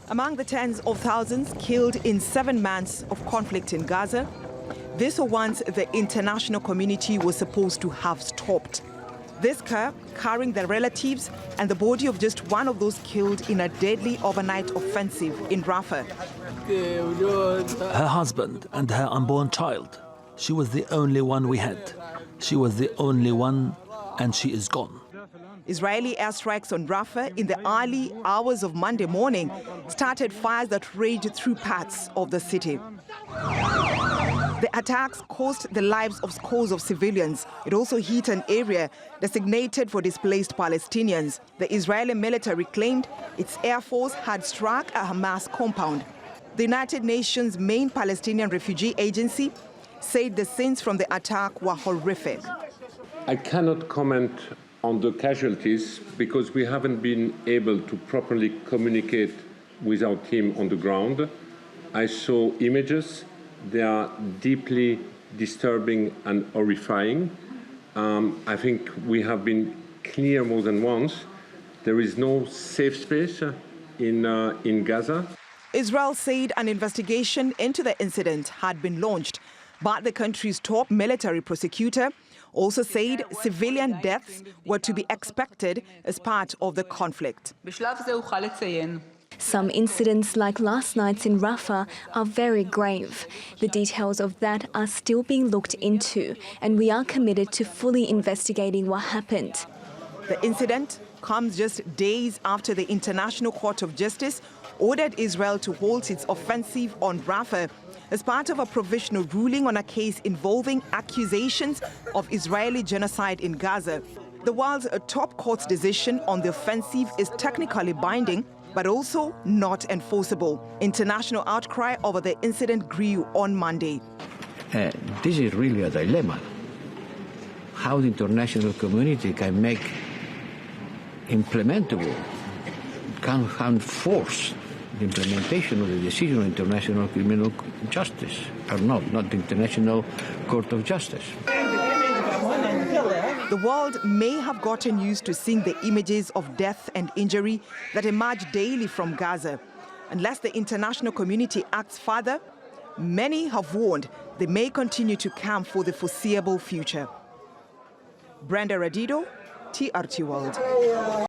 Among the tens of thousands killed in 7 months of conflict in Gaza, this was once the international community was supposed to have stopped. This car carrying the relatives and the body of just one of those killed in a deadly overnight offensive in Rafah. Her husband and her unborn child. She was the only one we had. She was the only one, and she is gone. Israeli airstrikes on Rafah in the early hours of Monday morning started fires that raged through parts of the city. The attacks cost the lives of scores of civilians. It also hit an area designated for displaced Palestinians. The Israeli military claimed its air force had struck a Hamas compound. The United Nations' main Palestinian refugee agency said the scenes from the attack were horrific. I cannot comment on the casualties because we haven't been able to properly communicate with our team on the ground. I saw images. They are deeply disturbing and horrifying. I think we have been clear more than once. There is no safe space in Gaza. Israel said an investigation into the incident had been launched, but the country's top military prosecutor also said civilian deaths were to be expected as part of the conflict. Some incidents like last night's in Rafah are very grave. The details of that are still being looked into, and we are committed to fully investigating what happened. The incident comes just days after the International Court of Justice ordered Israel to halt its offensive on Rafah as part of a provisional ruling on a case involving accusations of Israeli genocide in Gaza. The world's top court's decision on the offensive is technically binding, but also not enforceable. International outcry over the incident grew on Monday. This is really a dilemma. How the international community can make implementable, can force the implementation of the decision of international criminal justice, or not the International Court of Justice. The world may have gotten used to seeing the images of death and injury that emerge daily from Gaza. Unless the international community acts further, many have warned they may continue to come for the foreseeable future. Brenda Radido, TRT World.